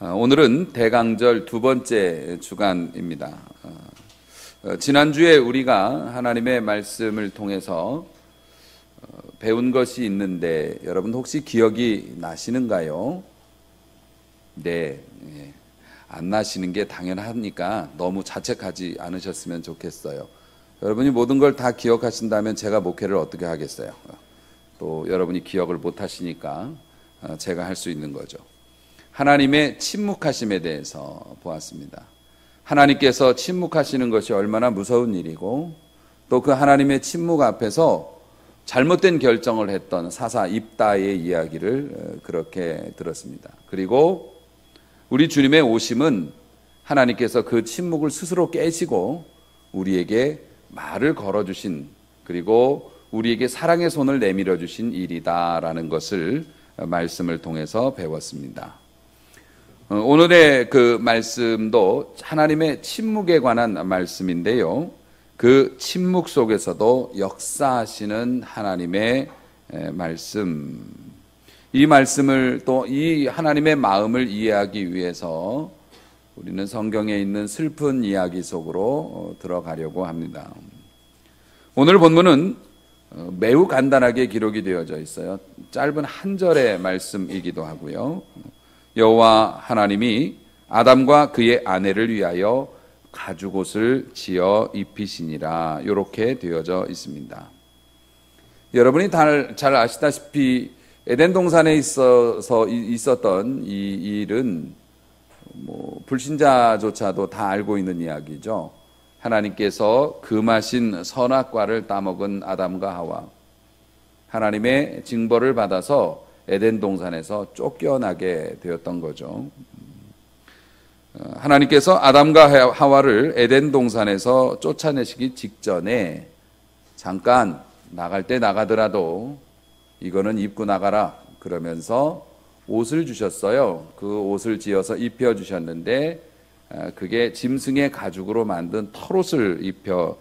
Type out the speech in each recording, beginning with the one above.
오늘은 대강절 두 번째 주간입니다. 지난주에 우리가 하나님의 말씀을 통해서 배운 것이 있는데 여러분 혹시 기억이 나시는가요? 네, 안 나시는 게 당연하니까 너무 자책하지 않으셨으면 좋겠어요. 여러분이 모든 걸 다 기억하신다면 제가 목회를 어떻게 하겠어요? 또 여러분이 기억을 못 하시니까 제가 할 수 있는 거죠. 하나님의 침묵하심에 대해서 보았습니다. 하나님께서 침묵하시는 것이 얼마나 무서운 일이고 또 그 하나님의 침묵 앞에서 잘못된 결정을 했던 사사 입다의 이야기를 그렇게 들었습니다. 그리고 우리 주님의 오심은 하나님께서 그 침묵을 스스로 깨시고 우리에게 말을 걸어주신, 그리고 우리에게 사랑의 손을 내밀어 주신 일이다라는 것을 말씀을 통해서 배웠습니다. 오늘의 그 말씀도 하나님의 침묵에 관한 말씀인데요. 그 침묵 속에서도 역사하시는 하나님의 말씀, 이 말씀을 또 이 하나님의 마음을 이해하기 위해서 우리는 성경에 있는 슬픈 이야기 속으로 들어가려고 합니다. 오늘 본문은 매우 간단하게 기록이 되어져 있어요. 짧은 한 절의 말씀이기도 하고요. 여호와 하나님이 아담과 그의 아내를 위하여 가죽옷을 지어 입히시니라, 이렇게 되어져 있습니다. 여러분이 잘 아시다시피 에덴 동산에 있었던 이 일은 불신자조차도 다 알고 있는 이야기죠. 하나님께서 금하신 선악과를 따먹은 아담과 하와, 하나님의 징벌을 받아서 에덴 동산에서 쫓겨나게 되었던 거죠. 하나님께서 아담과 하와를 에덴 동산에서 쫓아내시기 직전에 잠깐 나갈 때 나가더라도 이거는 입고 나가라 그러면서 옷을 주셨어요. 그 옷을 지어서 입혀 주셨는데 그게 짐승의 가죽으로 만든 털옷을 입혀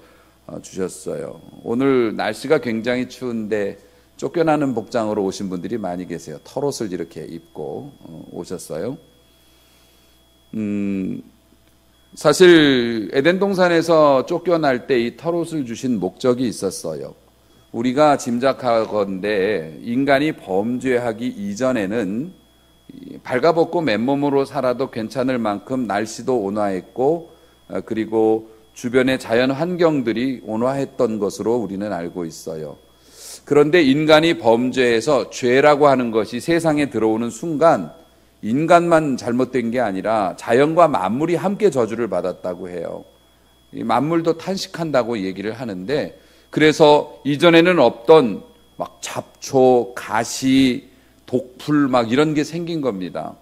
주셨어요. 오늘 날씨가 굉장히 추운데 쫓겨나는 복장으로 오신 분들이 많이 계세요. 털옷을 이렇게 입고 오셨어요. 사실 에덴 동산에서 쫓겨날 때 이 털옷을 주신 목적이 있었어요. 우리가 짐작하건대 인간이 범죄하기 이전에는 발가벗고 맨몸으로 살아도 괜찮을 만큼 날씨도 온화했고 그리고 주변의 자연 환경들이 온화했던 것으로 우리는 알고 있어요. 그런데 인간이 범죄해서 죄라고 하는 것이 세상에 들어오는 순간 인간만 잘못된 게 아니라 자연과 만물이 함께 저주를 받았다고 해요. 이 만물도 탄식한다고 얘기를 하는데, 그래서 이전에는 없던 막 잡초, 가시, 독풀 막 이런 게 생긴 겁니다.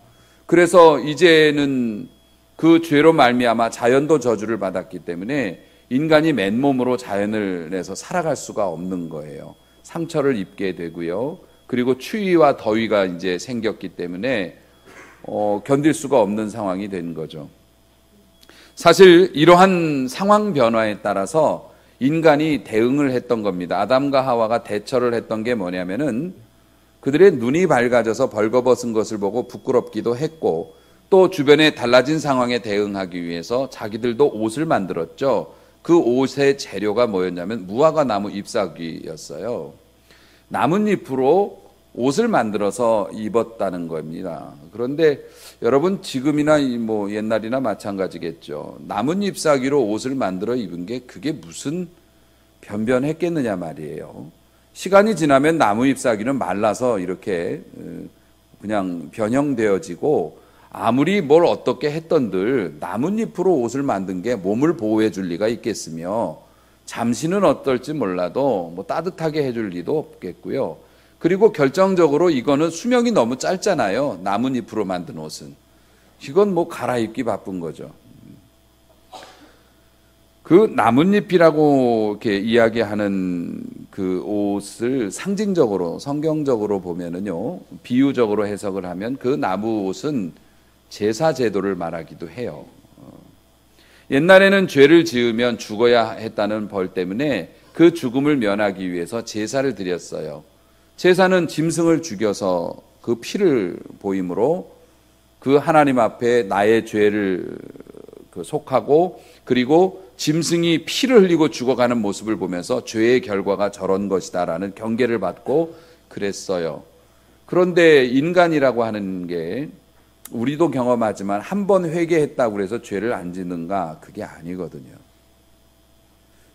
그래서 이제는 그 죄로 말미암아 자연도 저주를 받았기 때문에 인간이 맨몸으로 자연을 내서 살아갈 수가 없는 거예요. 상처를 입게 되고요. 그리고 추위와 더위가 이제 생겼기 때문에 견딜 수가 없는 상황이 된 거죠. 사실 이러한 상황 변화에 따라서 인간이 대응을 했던 겁니다. 아담과 하와가 대처를 했던 게 뭐냐면은 그들의 눈이 밝아져서 벌거벗은 것을 보고 부끄럽기도 했고 또 주변에 달라진 상황에 대응하기 위해서 자기들도 옷을 만들었죠. 그 옷의 재료가 뭐였냐면 무화과 나무 잎사귀였어요. 나뭇잎으로 옷을 만들어서 입었다는 겁니다. 그런데 여러분 지금이나 옛날이나 마찬가지겠죠. 나뭇잎사귀로 옷을 만들어 입은 게 그게 무슨 변변했겠느냐 말이에요. 시간이 지나면 나무잎사귀는 말라서 이렇게 그냥 변형되어지고 아무리 뭘 어떻게 했던들 나뭇잎으로 옷을 만든 게 몸을 보호해 줄 리가 있겠으며 잠시는 어떨지 몰라도 따뜻하게 해줄 리도 없겠고요. 그리고 결정적으로 이거는 수명이 너무 짧잖아요. 나뭇잎으로 만든 옷은. 이건 갈아입기 바쁜 거죠. 그 나뭇잎이라고 이렇게 이야기하는 그 옷을 상징적으로 성경적으로 보면은요, 비유적으로 해석을 하면 그 나무 옷은 제사 제도를 말하기도 해요. 옛날에는 죄를 지으면 죽어야 했다는 벌 때문에 그 죽음을 면하기 위해서 제사를 드렸어요. 제사는 짐승을 죽여서 그 피를 보임으로 그 하나님 앞에 나의 죄를 속하고 그리고 짐승이 피를 흘리고 죽어가는 모습을 보면서 죄의 결과가 저런 것이다라는 경계를 받고 그랬어요. 그런데 인간이라고 하는 게 우리도 경험하지만 한 번 회개했다고 해서 죄를 안 짓는가? 그게 아니거든요.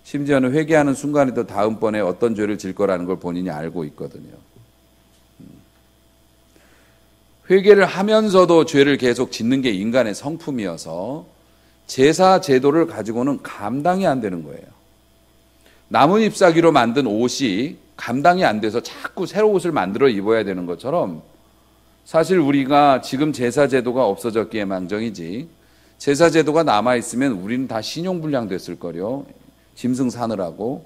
심지어는 회개하는 순간에도 다음번에 어떤 죄를 질 거라는 걸 본인이 알고 있거든요. 회개를 하면서도 죄를 계속 짓는 게 인간의 성품이어서 제사 제도를 가지고는 감당이 안 되는 거예요. 나뭇잎사귀로 만든 옷이 감당이 안 돼서 자꾸 새로운 옷을 만들어 입어야 되는 것처럼 사실 우리가 지금 제사 제도가 없어졌기에 망정이지 제사 제도가 남아있으면 우리는 다 신용불량 됐을 거요. 짐승 사느라고.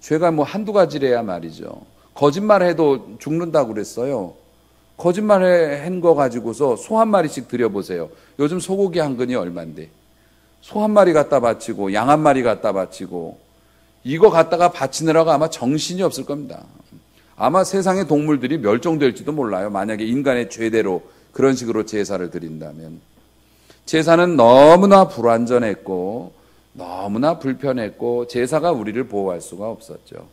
죄가 뭐 한두 가지래야 말이죠. 거짓말해도 죽는다고 그랬어요. 거짓말한 거 가지고서 소 한 마리씩 드려보세요. 요즘 소고기 한 근이 얼만데. 소 한 마리 갖다 바치고 양 한 마리 갖다 바치고 이거 갖다가 바치느라고 아마 정신이 없을 겁니다. 아마 세상의 동물들이 멸종될지도 몰라요. 만약에 인간의 죄대로 그런 식으로 제사를 드린다면. 제사는 너무나 불완전했고 너무나 불편했고 제사가 우리를 보호할 수가 없었죠.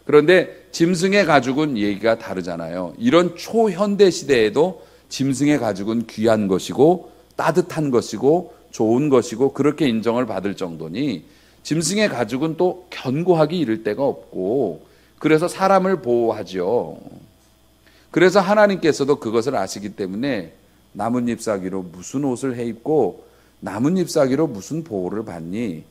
그런데 짐승의 가죽은 얘기가 다르잖아요. 이런 초현대 시대에도 짐승의 가죽은 귀한 것이고 따뜻한 것이고 좋은 것이고 그렇게 인정을 받을 정도니 짐승의 가죽은 또 견고하기 이를 데가 없고 그래서 사람을 보호하죠. 그래서 하나님께서도 그것을 아시기 때문에 나뭇잎사귀로 무슨 옷을 해 입고 나뭇잎사귀로 무슨 보호를 받니?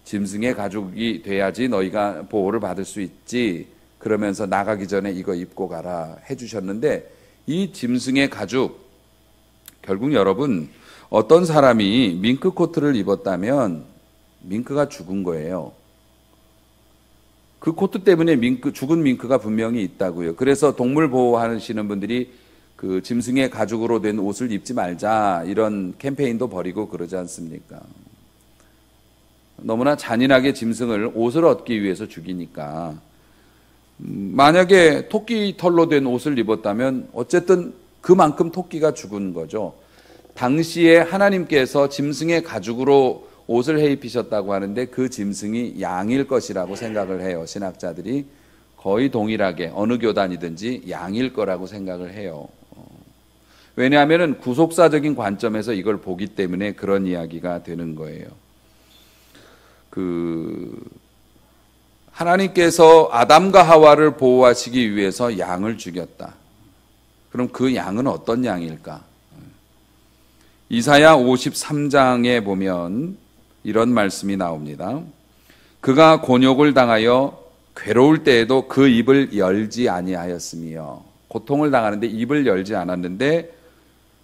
짐승의 가죽이 돼야지 너희가 보호를 받을 수 있지. 그러면서 나가기 전에 이거 입고 가라 해주셨는데 이 짐승의 가죽 결국 여러분 어떤 사람이 밍크 코트를 입었다면 밍크가 죽은 거예요. 그 코트 때문에 죽은 밍크가 분명히 있다고요. 그래서 동물 보호하시는 분들이 그 짐승의 가죽으로 된 옷을 입지 말자 이런 캠페인도 벌이고 그러지 않습니까? 너무나 잔인하게 짐승을 옷을 얻기 위해서 죽이니까 만약에 토끼 털로 된 옷을 입었다면 어쨌든 그만큼 토끼가 죽은 거죠. 당시에 하나님께서 짐승의 가죽으로 옷을 해 입히셨다고 하는데 그 짐승이 양일 것이라고 생각을 해요. 신학자들이 거의 동일하게 어느 교단이든지 양일 거라고 생각을 해요. 왜냐하면 구속사적인 관점에서 이걸 보기 때문에 그런 이야기가 되는 거예요. 하나님께서 아담과 하와를 보호하시기 위해서 양을 죽였다. 그럼 그 양은 어떤 양일까? 이사야 53장에 보면 이런 말씀이 나옵니다. 그가 곤욕을 당하여 괴로울 때에도 그 입을 열지 아니하였으며 고통을 당하는데 입을 열지 않았는데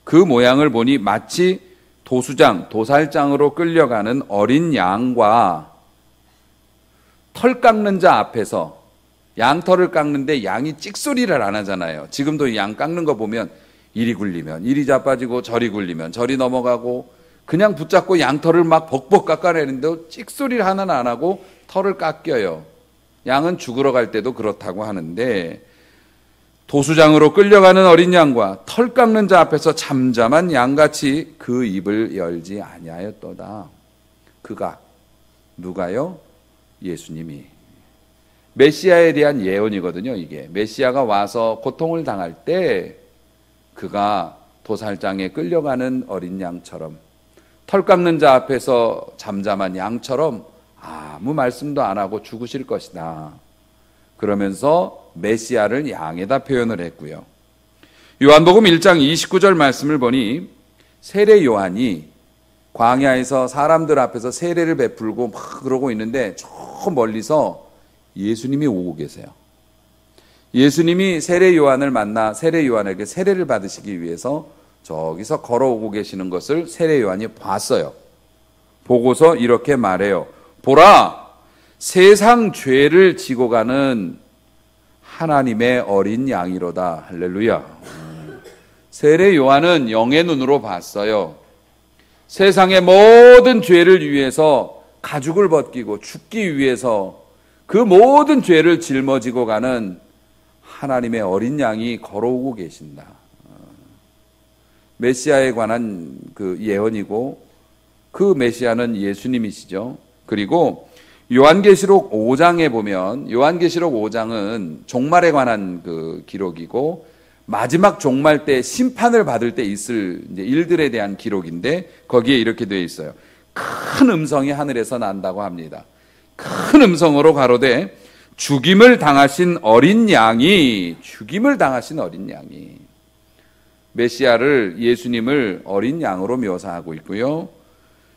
그 모양을 보니 마치 도살장으로 끌려가는 어린 양과 털 깎는 자 앞에서 양털을 깎는데 양이 찍소리를 안 하잖아요. 지금도 양 깎는 거 보면 이리 굴리면 이리 자빠지고 저리 굴리면 저리 넘어가고 그냥 붙잡고 양털을 막 벅벅 깎아내는데 찍소리를 하나는 안 하고 털을 깎여요. 양은 죽으러 갈 때도 그렇다고 하는데 도수장으로 끌려가는 어린 양과 털 깎는 자 앞에서 잠잠한 양같이 그 입을 열지 아니하였도다. 그가 누가요? 예수님이. 메시아에 대한 예언이거든요. 이게 메시아가 와서 고통을 당할 때 그가 도살장에 끌려가는 어린 양처럼 털 깎는 자 앞에서 잠잠한 양처럼 아무 말씀도 안 하고 죽으실 것이다. 그러면서 메시아를 양에다 표현을 했고요. 요한복음 1장 29절 말씀을 보니 세례 요한이 광야에서 사람들 앞에서 세례를 베풀고 막 그러고 있는데 저 멀리서 예수님이 오고 계세요. 예수님이 세례 요한을 만나 세례 요한에게 세례를 받으시기 위해서 저기서 걸어오고 계시는 것을 세례 요한이 봤어요. 보고서 이렇게 말해요. 보라, 세상 죄를 지고 가는 하나님의 어린 양이로다. 할렐루야. 세례 요한은 영의 눈으로 봤어요. 세상의 모든 죄를 위해서 가죽을 벗기고 죽기 위해서 그 모든 죄를 짊어지고 가는 하나님의 어린 양이 걸어오고 계신다. 메시아에 관한 그 예언이고 그 메시아는 예수님이시죠. 그리고 요한계시록 5장에 보면 요한계시록 5장은 종말에 관한 그 기록이고 마지막 종말 때 심판을 받을 때 있을 이제 일들에 대한 기록인데 거기에 이렇게 되어 있어요. 큰 음성이 하늘에서 난다고 합니다. 큰 음성으로 가로되 죽임을 당하신 어린 양이 메시아를 예수님을 어린 양으로 묘사하고 있고요.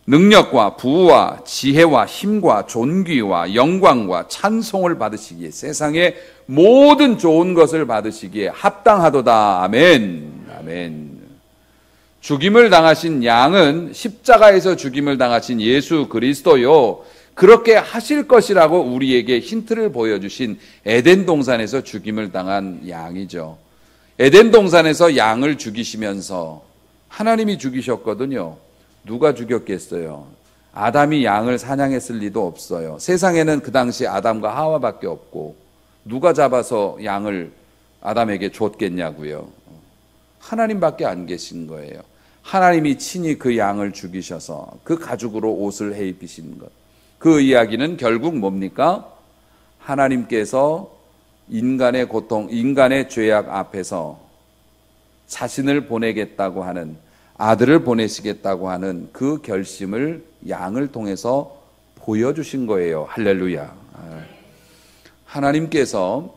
능력과 부와 지혜와 힘과 존귀와 영광과 찬송을 받으시기에 세상의 모든 좋은 것을 받으시기에 합당하도다. 아멘. 아멘. 죽임을 당하신 양은 십자가에서 죽임을 당하신 예수 그리스도요. 그렇게 하실 것이라고 우리에게 힌트를 보여주신 에덴 동산에서 죽임을 당한 양이죠. 에덴 동산에서 양을 죽이시면서 하나님이 죽이셨거든요. 누가 죽였겠어요? 아담이 양을 사냥했을 리도 없어요. 세상에는 그 당시 아담과 하와밖에 없고 누가 잡아서 양을 아담에게 줬겠냐고요. 하나님밖에 안 계신 거예요. 하나님이 친히 그 양을 죽이셔서 그 가죽으로 옷을 해 입히신 것. 그 이야기는 결국 뭡니까? 하나님께서 인간의 고통, 인간의 죄악 앞에서 자신을 보내겠다고 하는, 아들을 보내시겠다고 하는 그 결심을 양을 통해서 보여주신 거예요. 할렐루야. 하나님께서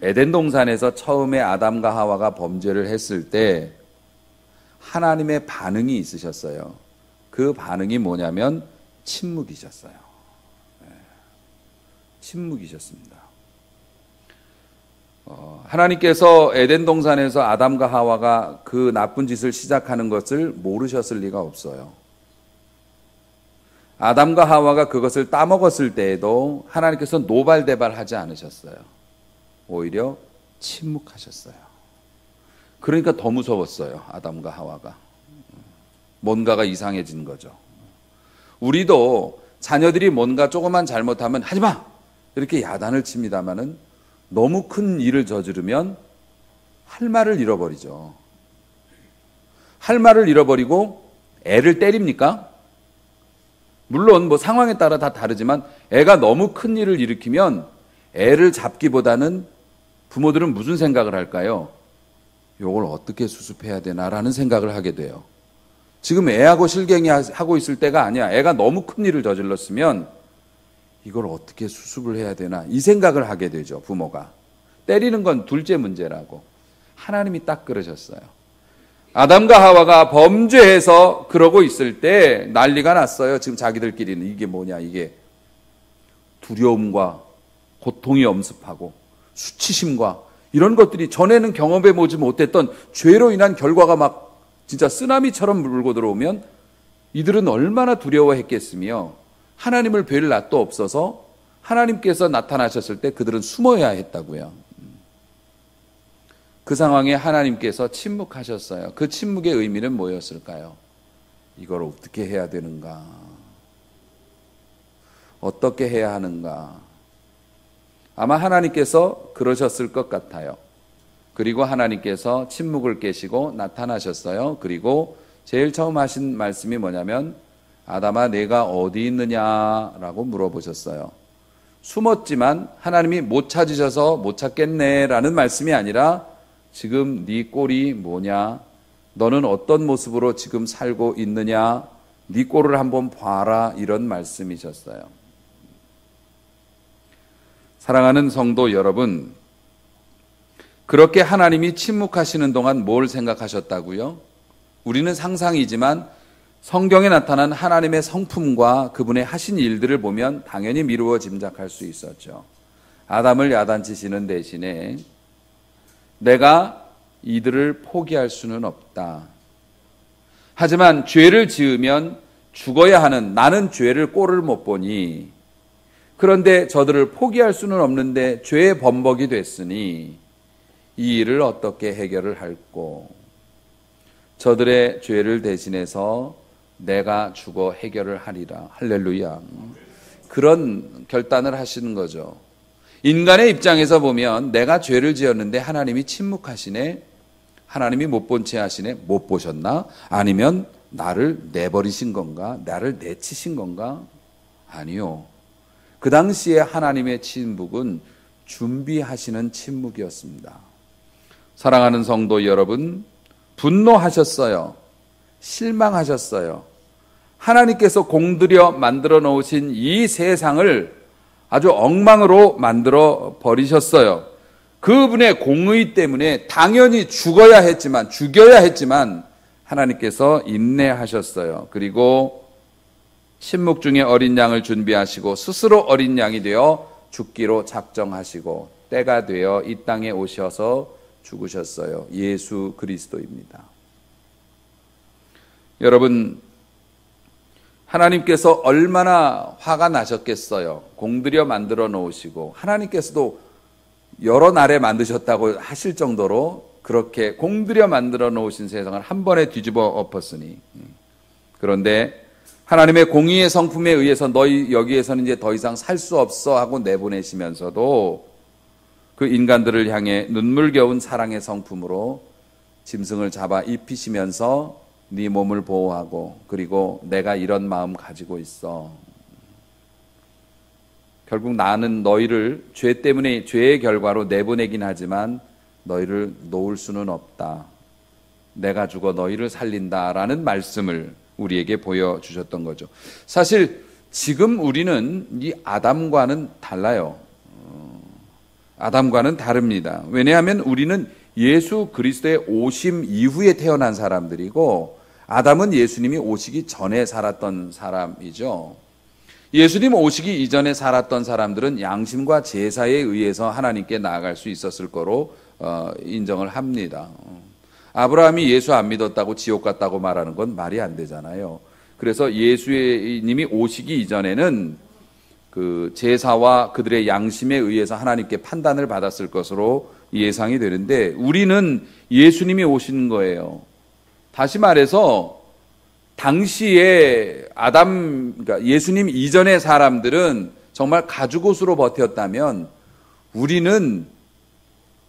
에덴 동산에서 처음에 아담과 하와가 범죄를 했을 때 하나님의 반응이 있으셨어요. 그 반응이 뭐냐면 침묵이셨어요. 침묵이셨습니다. 하나님께서 에덴 동산에서 아담과 하와가 그 나쁜 짓을 시작하는 것을 모르셨을 리가 없어요. 아담과 하와가 그것을 따먹었을 때에도 하나님께서 노발대발하지 않으셨어요. 오히려 침묵하셨어요. 그러니까 더 무서웠어요. 아담과 하와가. 뭔가가 이상해진 거죠. 우리도 자녀들이 뭔가 조그만 잘못하면 하지마! 이렇게 야단을 칩니다마는 너무 큰 일을 저지르면 할 말을 잃어버리죠. 할 말을 잃어버리고 애를 때립니까? 물론 뭐 상황에 따라 다 다르지만 애가 너무 큰 일을 일으키면 애를 잡기보다는 부모들은 무슨 생각을 할까요? 이걸 어떻게 수습해야 되나라는 생각을 하게 돼요. 지금 애하고 실갱이 하고 있을 때가 아니야. 애가 너무 큰 일을 저질렀으면 이걸 어떻게 수습을 해야 되나 이 생각을 하게 되죠. 부모가. 때리는 건 둘째 문제라고. 하나님이 딱 그러셨어요. 아담과 하와가 범죄해서 그러고 있을 때 난리가 났어요. 지금 자기들끼리는 이게 뭐냐, 이게 두려움과 고통이 엄습하고 수치심과 이런 것들이 전에는 경험해 보지 못했던 죄로 인한 결과가 막 진짜 쓰나미처럼 물고 들어오면 이들은 얼마나 두려워했겠으며 하나님을 뵐 낯도 없어서 하나님께서 나타나셨을 때 그들은 숨어야 했다고요. 그 상황에 하나님께서 침묵하셨어요. 그 침묵의 의미는 뭐였을까요? 이걸 어떻게 해야 되는가? 어떻게 해야 하는가? 아마 하나님께서 그러셨을 것 같아요. 그리고 하나님께서 침묵을 깨시고 나타나셨어요. 그리고 제일 처음 하신 말씀이 뭐냐면 아담아 내가 어디 있느냐라고 물어보셨어요. 숨었지만 하나님이 못 찾으셔서 못 찾겠네 라는 말씀이 아니라 지금 네 꼴이 뭐냐, 너는 어떤 모습으로 지금 살고 있느냐, 네 꼴을 한번 봐라 이런 말씀이셨어요. 사랑하는 성도 여러분, 그렇게 하나님이 침묵하시는 동안 뭘 생각하셨다고요? 우리는 상상이지만 성경에 나타난 하나님의 성품과 그분의 하신 일들을 보면 당연히 미루어 짐작할 수 있었죠. 아담을 야단치시는 대신에 내가 이들을 포기할 수는 없다. 하지만 죄를 지으면 죽어야 하는 나는 죄를 꼴을 못 보니 그런데 저들을 포기할 수는 없는데 죄의 범벅이 됐으니 이 일을 어떻게 해결을 할꼬? 저들의 죄를 대신해서 내가 죽어 해결을 하리라. 할렐루야. 그런 결단을 하시는 거죠. 인간의 입장에서 보면 내가 죄를 지었는데 하나님이 침묵하시네. 하나님이 못 본 채 하시네? 못 보셨나? 아니면 나를 내버리신 건가? 나를 내치신 건가? 아니요. 그 당시에 하나님의 침묵은 준비하시는 침묵이었습니다. 사랑하는 성도 여러분, 분노하셨어요. 실망하셨어요. 하나님께서 공들여 만들어 놓으신 이 세상을 아주 엉망으로 만들어 버리셨어요. 그분의 공의 때문에 당연히 죽여야 했지만 하나님께서 인내하셨어요. 그리고 침묵 중에 어린 양을 준비하시고 스스로 어린 양이 되어 죽기로 작정하시고 때가 되어 이 땅에 오셔서 죽으셨어요. 예수 그리스도입니다. 여러분, 하나님께서 얼마나 화가 나셨겠어요. 공들여 만들어 놓으시고 하나님께서도 여러 날에 만드셨다고 하실 정도로 그렇게 공들여 만들어 놓으신 세상을 한 번에 뒤집어 엎었으니, 그런데 하나님의 공의의 성품에 의해서 너희 여기에서는 이제 더 이상 살 수 없어 하고 내보내시면서도 그 인간들을 향해 눈물겨운 사랑의 성품으로 짐승을 잡아 입히시면서 네 몸을 보호하고, 그리고 내가 이런 마음 가지고 있어. 결국 나는 너희를 죄 때문에 죄의 결과로 내보내긴 하지만 너희를 놓을 수는 없다. 내가 죽어 너희를 살린다라는 말씀을 우리에게 보여주셨던 거죠. 사실 지금 우리는 이 아담과는 달라요. 아담과는 다릅니다. 왜냐하면 우리는 예수 그리스도의 오심 이후에 태어난 사람들이고, 아담은 예수님이 오시기 전에 살았던 사람이죠. 예수님 오시기 이전에 살았던 사람들은 양심과 제사에 의해서 하나님께 나아갈 수 있었을 거로 인정을 합니다. 아브라함이 예수 안 믿었다고 지옥 갔다고 말하는 건 말이 안 되잖아요. 그래서 예수님이 오시기 이전에는 그 제사와 그들의 양심에 의해서 하나님께 판단을 받았을 것으로 예상이 되는데, 우리는 예수님이 오시는 거예요. 다시 말해서 당시에 그러니까 예수님 이전의 사람들은 정말 가죽옷으로 버텼다면 우리는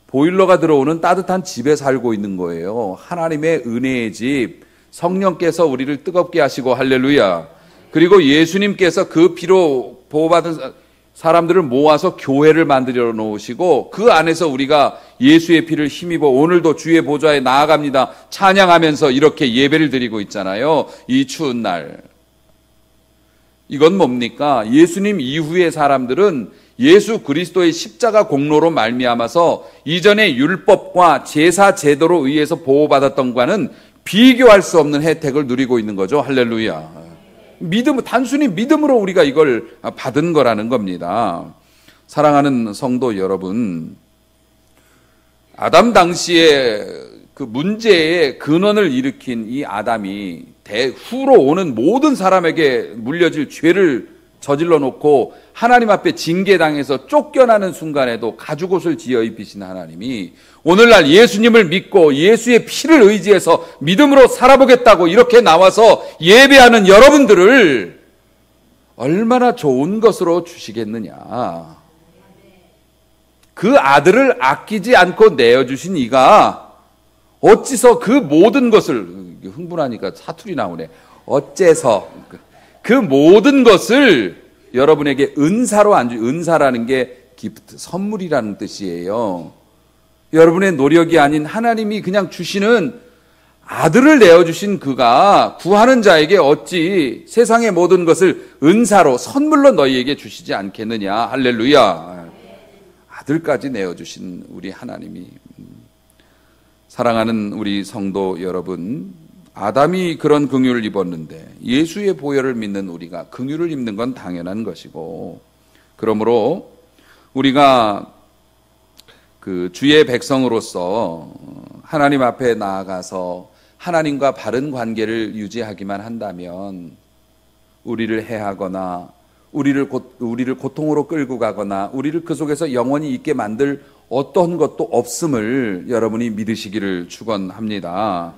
보일러가 들어오는 따뜻한 집에 살고 있는 거예요. 하나님의 은혜의 집, 성령께서 우리를 뜨겁게 하시고, 할렐루야. 그리고 예수님께서 그 피로 보호받은 사람들을 모아서 교회를 만들어 놓으시고, 그 안에서 우리가 예수의 피를 힘입어 오늘도 주의 보좌에 나아갑니다 찬양하면서 이렇게 예배를 드리고 있잖아요. 이 추운 날. 이건 뭡니까? 예수님 이후의 사람들은 예수 그리스도의 십자가 공로로 말미암아서 이전의 율법과 제사 제도로 의해서 보호받았던 것과는 비교할 수 없는 혜택을 누리고 있는 거죠. 할렐루야. 단순히 믿음으로 우리가 이걸 받은 거라는 겁니다. 사랑하는 성도 여러분, 아담 당시에 그 문제의 근원을 일으킨 이 아담이 후로 오는 모든 사람에게 물려질 죄를 저질러 놓고 하나님 앞에 징계당해서 쫓겨나는 순간에도 가죽옷을 지어 입히신 하나님이 오늘날 예수님을 믿고 예수의 피를 의지해서 믿음으로 살아보겠다고 이렇게 나와서 예배하는 여러분들을 얼마나 좋은 것으로 주시겠느냐. 그 아들을 아끼지 않고 내어주신 이가 어찌서 그 모든 것을, 흥분하니까 사투리 나오네. 어째서 그 모든 것을 여러분에게 은사로 은사라는 게 기프트, 선물이라는 뜻이에요. 여러분의 노력이 아닌 하나님이 그냥 주시는 아들을 내어주신 그가 구하는 자에게 어찌 세상의 모든 것을 은사로 선물로 너희에게 주시지 않겠느냐. 할렐루야. 아들까지 내어주신 우리 하나님이. 사랑하는 우리 성도 여러분, 아담이 그런 긍휼을 입었는데 예수의 보혈을 믿는 우리가 긍휼을 입는 건 당연한 것이고, 그러므로 우리가 그 주의 백성으로서 하나님 앞에 나아가서 하나님과 바른 관계를 유지하기만 한다면 우리를 해하거나 우리를 고통으로 끌고 가거나 우리를 그 속에서 영원히 있게 만들 어떤 것도 없음을 여러분이 믿으시기를 축원합니다.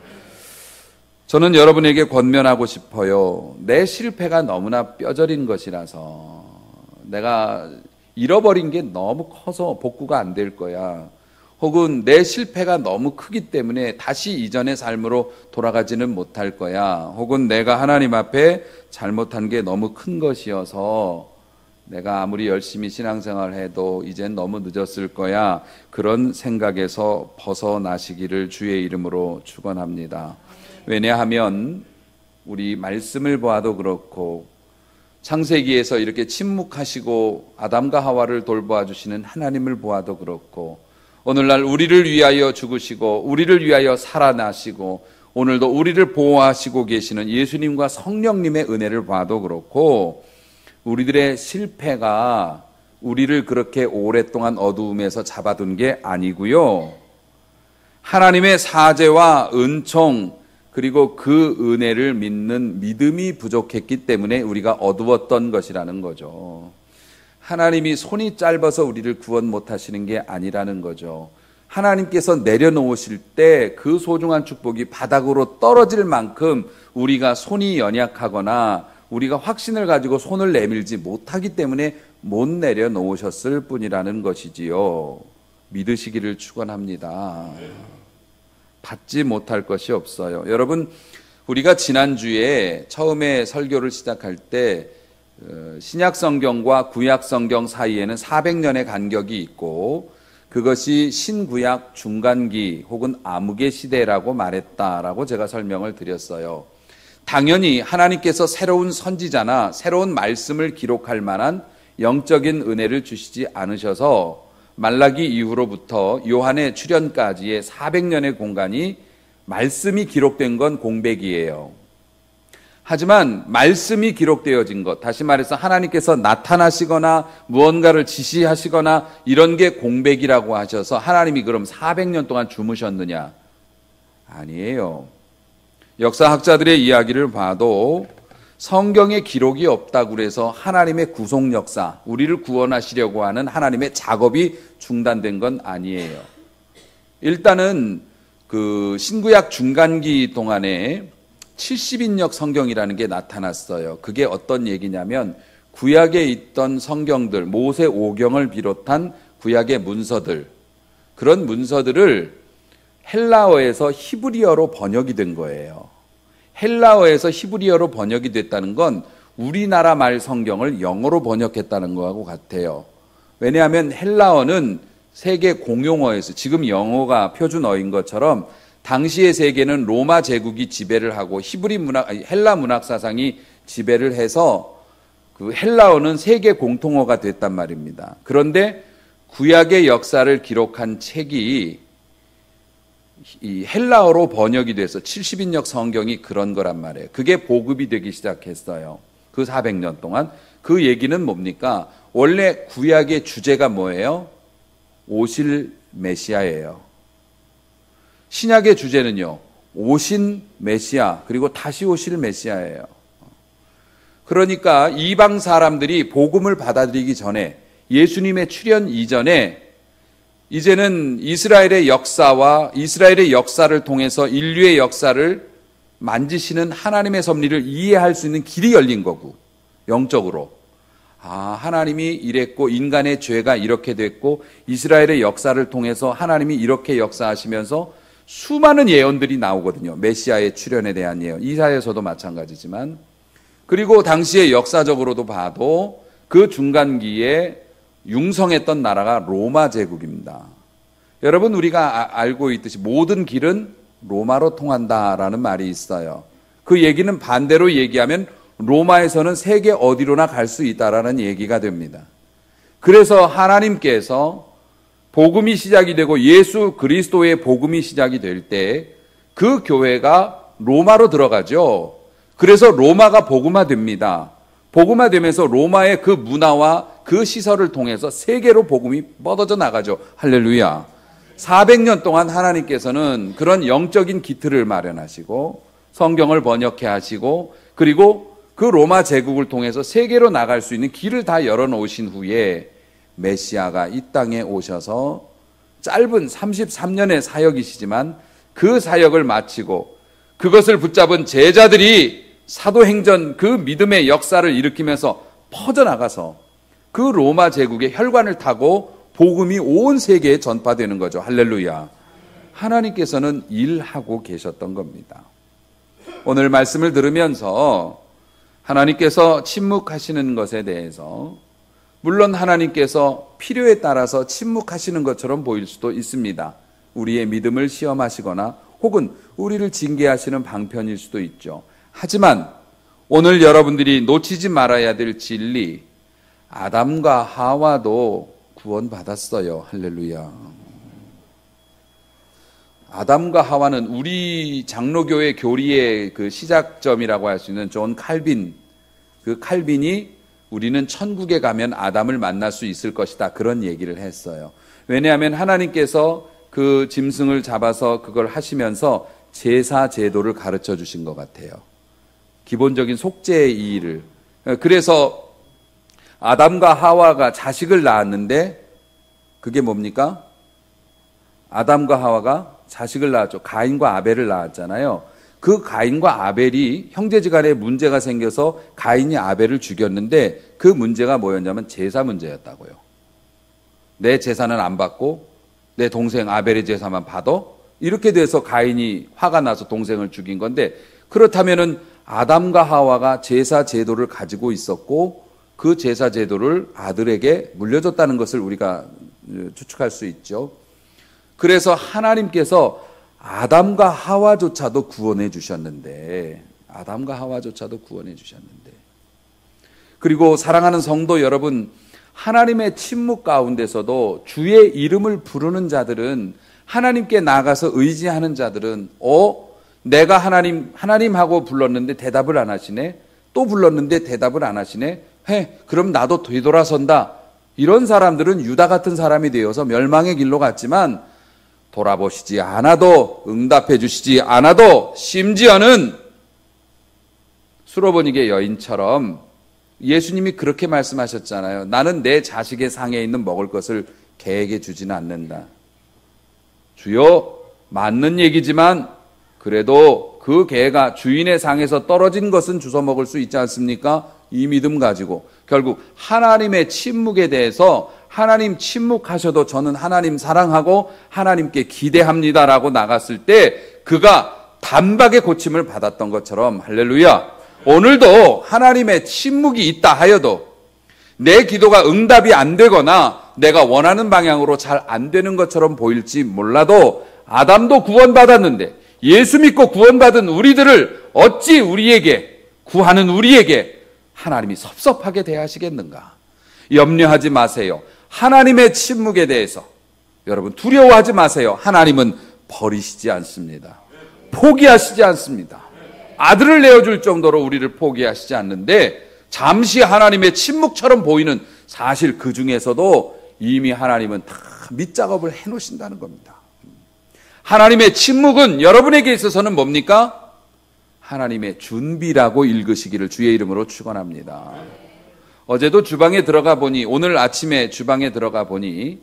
저는 여러분에게 권면하고 싶어요. 내 실패가 너무나 뼈저린 것이라서, 내가 잃어버린 게 너무 커서 복구가 안 될 거야, 혹은 내 실패가 너무 크기 때문에 다시 이전의 삶으로 돌아가지는 못할 거야. 혹은 내가 하나님 앞에 잘못한 게 너무 큰 것이어서 내가 아무리 열심히 신앙생활을 해도 이젠 너무 늦었을 거야. 그런 생각에서 벗어나시기를 주의 이름으로 축원합니다. 왜냐하면 우리 말씀을 보아도 그렇고 창세기에서 이렇게 침묵하시고 아담과 하와를 돌보아 주시는 하나님을 보아도 그렇고 오늘날 우리를 위하여 죽으시고 우리를 위하여 살아나시고 오늘도 우리를 보호하시고 계시는 예수님과 성령님의 은혜를 봐도 그렇고 우리들의 실패가 우리를 그렇게 오랫동안 어두움에서 잡아둔 게 아니고요. 하나님의 사죄와 은총 그리고 그 은혜를 믿는 믿음이 부족했기 때문에 우리가 어두웠던 것이라는 거죠. 하나님이 손이 짧아서 우리를 구원 못하시는 게 아니라는 거죠. 하나님께서 내려놓으실 때 그 소중한 축복이 바닥으로 떨어질 만큼 우리가 손이 연약하거나 우리가 확신을 가지고 손을 내밀지 못하기 때문에 못 내려놓으셨을 뿐이라는 것이지요. 믿으시기를 축원합니다. 받지 못할 것이 없어요. 여러분, 우리가 지난주에 처음에 설교를 시작할 때 신약 성경과 구약 성경 사이에는 400년의 간격이 있고 그것이 신구약 중간기 혹은 암흑의 시대라고 말했다라고 제가 설명을 드렸어요. 당연히 하나님께서 새로운 선지자나 새로운 말씀을 기록할 만한 영적인 은혜를 주시지 않으셔서 말라기 이후로부터 요한의 출현까지의 400년의 공간이 말씀이 기록된 건 공백이에요. 하지만 말씀이 기록되어진 것, 다시 말해서 하나님께서 나타나시거나 무언가를 지시하시거나 이런 게 공백이라고 하셔서 하나님이 그럼 400년 동안 주무셨느냐? 아니에요. 역사학자들의 이야기를 봐도 성경에 기록이 없다고 해서 하나님의 구속 역사, 우리를 구원하시려고 하는 하나님의 작업이 중단된 건 아니에요. 일단은 그 신구약 중간기 동안에 70인역 성경이라는 게 나타났어요. 그게 어떤 얘기냐면 구약에 있던 성경들, 모세 오경을 비롯한 구약의 문서들, 그런 문서들을 헬라어에서 히브리어로 번역이 된 거예요. 헬라어에서 히브리어로 번역이 됐다는 건 우리나라 말 성경을 영어로 번역했다는 거하고 같아요. 왜냐하면 헬라어는 세계 공용어에서 지금 영어가 표준어인 것처럼 당시의 세계는 로마 제국이 지배를 하고 헬라 문학 사상이 지배를 해서 그 헬라어는 세계 공통어가 됐단 말입니다. 그런데 구약의 역사를 기록한 책이 이 헬라어로 번역이 돼서 70인역 성경이 그런 거란 말이에요. 그게 보급이 되기 시작했어요. 그 400년 동안. 그 얘기는 뭡니까? 원래 구약의 주제가 뭐예요? 오실 메시아예요. 신약의 주제는요, 오신 메시아, 그리고 다시 오실 메시아예요. 그러니까 이방 사람들이 복음을 받아들이기 전에, 예수님의 출현 이전에 이제는 이스라엘의 역사와 이스라엘의 역사를 통해서 인류의 역사를 만지시는 하나님의 섭리를 이해할 수 있는 길이 열린 거고, 영적으로. 아, 하나님이 이랬고 인간의 죄가 이렇게 됐고 이스라엘의 역사를 통해서 하나님이 이렇게 역사하시면서 수많은 예언들이 나오거든요. 메시아의 출현에 대한 예언. 이사야서도 마찬가지지만. 그리고 당시에 역사적으로도 봐도 그 중간기에 융성했던 나라가 로마 제국입니다. 여러분, 우리가 알고 있듯이 모든 길은 로마로 통한다라는 말이 있어요. 그 얘기는 반대로 얘기하면 로마에서는 세계 어디로나 갈 수 있다라는 얘기가 됩니다. 그래서 하나님께서 복음이 시작이 되고 예수 그리스도의 복음이 시작이 될 때 그 교회가 로마로 들어가죠. 그래서 로마가 복음화됩니다. 복음화되면서 로마의 그 문화와 그 시설을 통해서 세계로 복음이 뻗어져 나가죠. 할렐루야. 400년 동안 하나님께서는 그런 영적인 기틀을 마련하시고 성경을 번역해 하시고 그리고 그 로마 제국을 통해서 세계로 나갈 수 있는 길을 다 열어놓으신 후에 메시아가 이 땅에 오셔서 짧은 33년의 사역이시지만 그 사역을 마치고 그것을 붙잡은 제자들이 사도행전 그 믿음의 역사를 일으키면서 퍼져나가서 그 로마 제국의 혈관을 타고 복음이 온 세계에 전파되는 거죠. 할렐루야. 하나님께서는 일하고 계셨던 겁니다. 오늘 말씀을 들으면서 하나님께서 침묵하시는 것에 대해서, 물론 하나님께서 필요에 따라서 침묵하시는 것처럼 보일 수도 있습니다. 우리의 믿음을 시험하시거나 혹은 우리를 징계하시는 방편일 수도 있죠. 하지만 오늘 여러분들이 놓치지 말아야 될 진리, 아담과 하와도 구원받았어요. 할렐루야. 아담과 하와는 우리 장로교회 교리의 그 시작점이라고 할 수 있는 존 칼빈, 그 칼빈이 우리는 천국에 가면 아담을 만날 수 있을 것이다, 그런 얘기를 했어요. 왜냐하면 하나님께서 그 짐승을 잡아서 그걸 하시면서 제사 제도를 가르쳐 주신 것 같아요. 기본적인 속죄의 일을. 그래서 아담과 하와가 자식을 낳았는데, 그게 뭡니까? 아담과 하와가 자식을 낳았죠. 가인과 아벨을 낳았잖아요. 그 가인과 아벨이 형제지간에 문제가 생겨서 가인이 아벨을 죽였는데, 그 문제가 뭐였냐면 제사 문제였다고요. 내 제사는 안 받고 내 동생 아벨의 제사만 받아? 이렇게 돼서 가인이 화가 나서 동생을 죽인 건데, 그렇다면은 아담과 하와가 제사 제도를 가지고 있었고 그 제사 제도를 아들에게 물려줬다는 것을 우리가 추측할 수 있죠. 그래서 하나님께서 아담과 하와조차도 구원해 주셨는데, 그리고 사랑하는 성도 여러분, 하나님의 침묵 가운데서도 주의 이름을 부르는 자들은, 하나님께 나가서 의지하는 자들은 내가 하나님 하고 불렀는데 대답을 안 하시네, 또 불렀는데 대답을 안 하시네, 그럼 나도 뒤돌아선다. 이런 사람들은 유다 같은 사람이 되어서 멸망의 길로 갔지만, 돌아보시지 않아도, 응답해 주시지 않아도, 심지어는 수로보니게 여인처럼 예수님이 그렇게 말씀하셨잖아요. 나는 내 자식의 상에 있는 먹을 것을 개에게 주지는 않는다. 주여, 맞는 얘기지만 그래도 그 개가 주인의 상에서 떨어진 것은 주워 먹을 수 있지 않습니까? 이 믿음 가지고 결국 하나님의 침묵에 대해서, 하나님 침묵하셔도 저는 하나님 사랑하고 하나님께 기대합니다라고 나갔을 때 그가 단박에 고침을 받았던 것처럼, 할렐루야, 오늘도 하나님의 침묵이 있다 하여도, 내 기도가 응답이 안 되거나 내가 원하는 방향으로 잘 안 되는 것처럼 보일지 몰라도, 아담도 구원받았는데 예수 믿고 구원받은 우리들을 어찌 구하는 우리에게 하나님이 섭섭하게 대하시겠는가? 염려하지 마세요. 하나님의 침묵에 대해서 여러분 두려워하지 마세요. 하나님은 버리시지 않습니다. 포기하시지 않습니다. 아들을 내어줄 정도로 우리를 포기하시지 않는데, 잠시 하나님의 침묵처럼 보이는 사실 그 중에서도 이미 하나님은 다 밑작업을 해놓으신다는 겁니다. 하나님의 침묵은 여러분에게 있어서는 뭡니까? 하나님의 준비라고 읽으시기를 주의 이름으로 축원합니다. 어제도 주방에 들어가 보니, 오늘 아침에 주방에 들어가 보니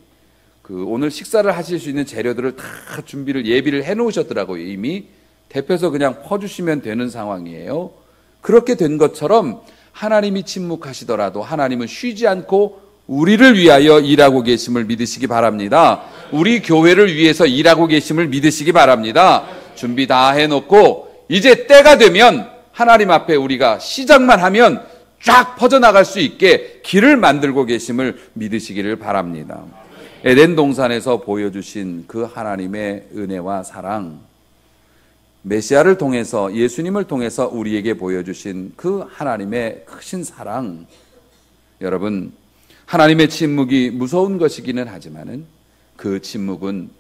오늘 식사를 하실 수 있는 재료들을 다 예비를 해놓으셨더라고요. 이미 데펴서 그냥 퍼주시면 되는 상황이에요. 그렇게 된 것처럼 하나님이 침묵하시더라도 하나님은 쉬지 않고 우리를 위하여 일하고 계심을 믿으시기 바랍니다. 우리 교회를 위해서 일하고 계심을 믿으시기 바랍니다. 준비 다 해놓고 이제 때가 되면 하나님 앞에 우리가 시작만 하면 쫙 퍼져나갈 수 있게 길을 만들고 계심을 믿으시기를 바랍니다. 에덴 동산에서 보여주신 그 하나님의 은혜와 사랑, 메시아를 통해서, 예수님을 통해서 우리에게 보여주신 그 하나님의 크신 사랑, 여러분, 하나님의 침묵이 무서운 것이기는 하지만은 그 침묵은,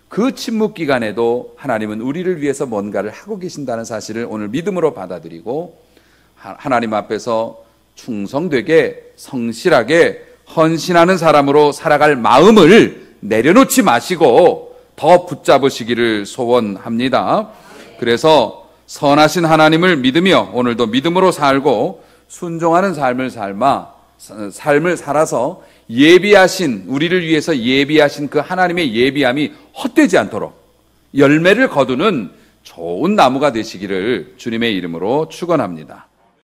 그 침묵 기간에도 하나님은 우리를 위해서 뭔가를 하고 계신다는 사실을 오늘 믿음으로 받아들이고, 하나님 앞에서 충성되게 성실하게 헌신하는 사람으로 살아갈 마음을 내려놓지 마시고 더 붙잡으시기를 소원합니다. 그래서 선하신 하나님을 믿으며 오늘도 믿음으로 살고 순종하는 삶을 살아서 예비하신, 우리를 위해서 예비하신 그 하나님의 예비함이 헛되지 않도록 열매를 거두는 좋은 나무가 되시기를 주님의 이름으로 축원합니다.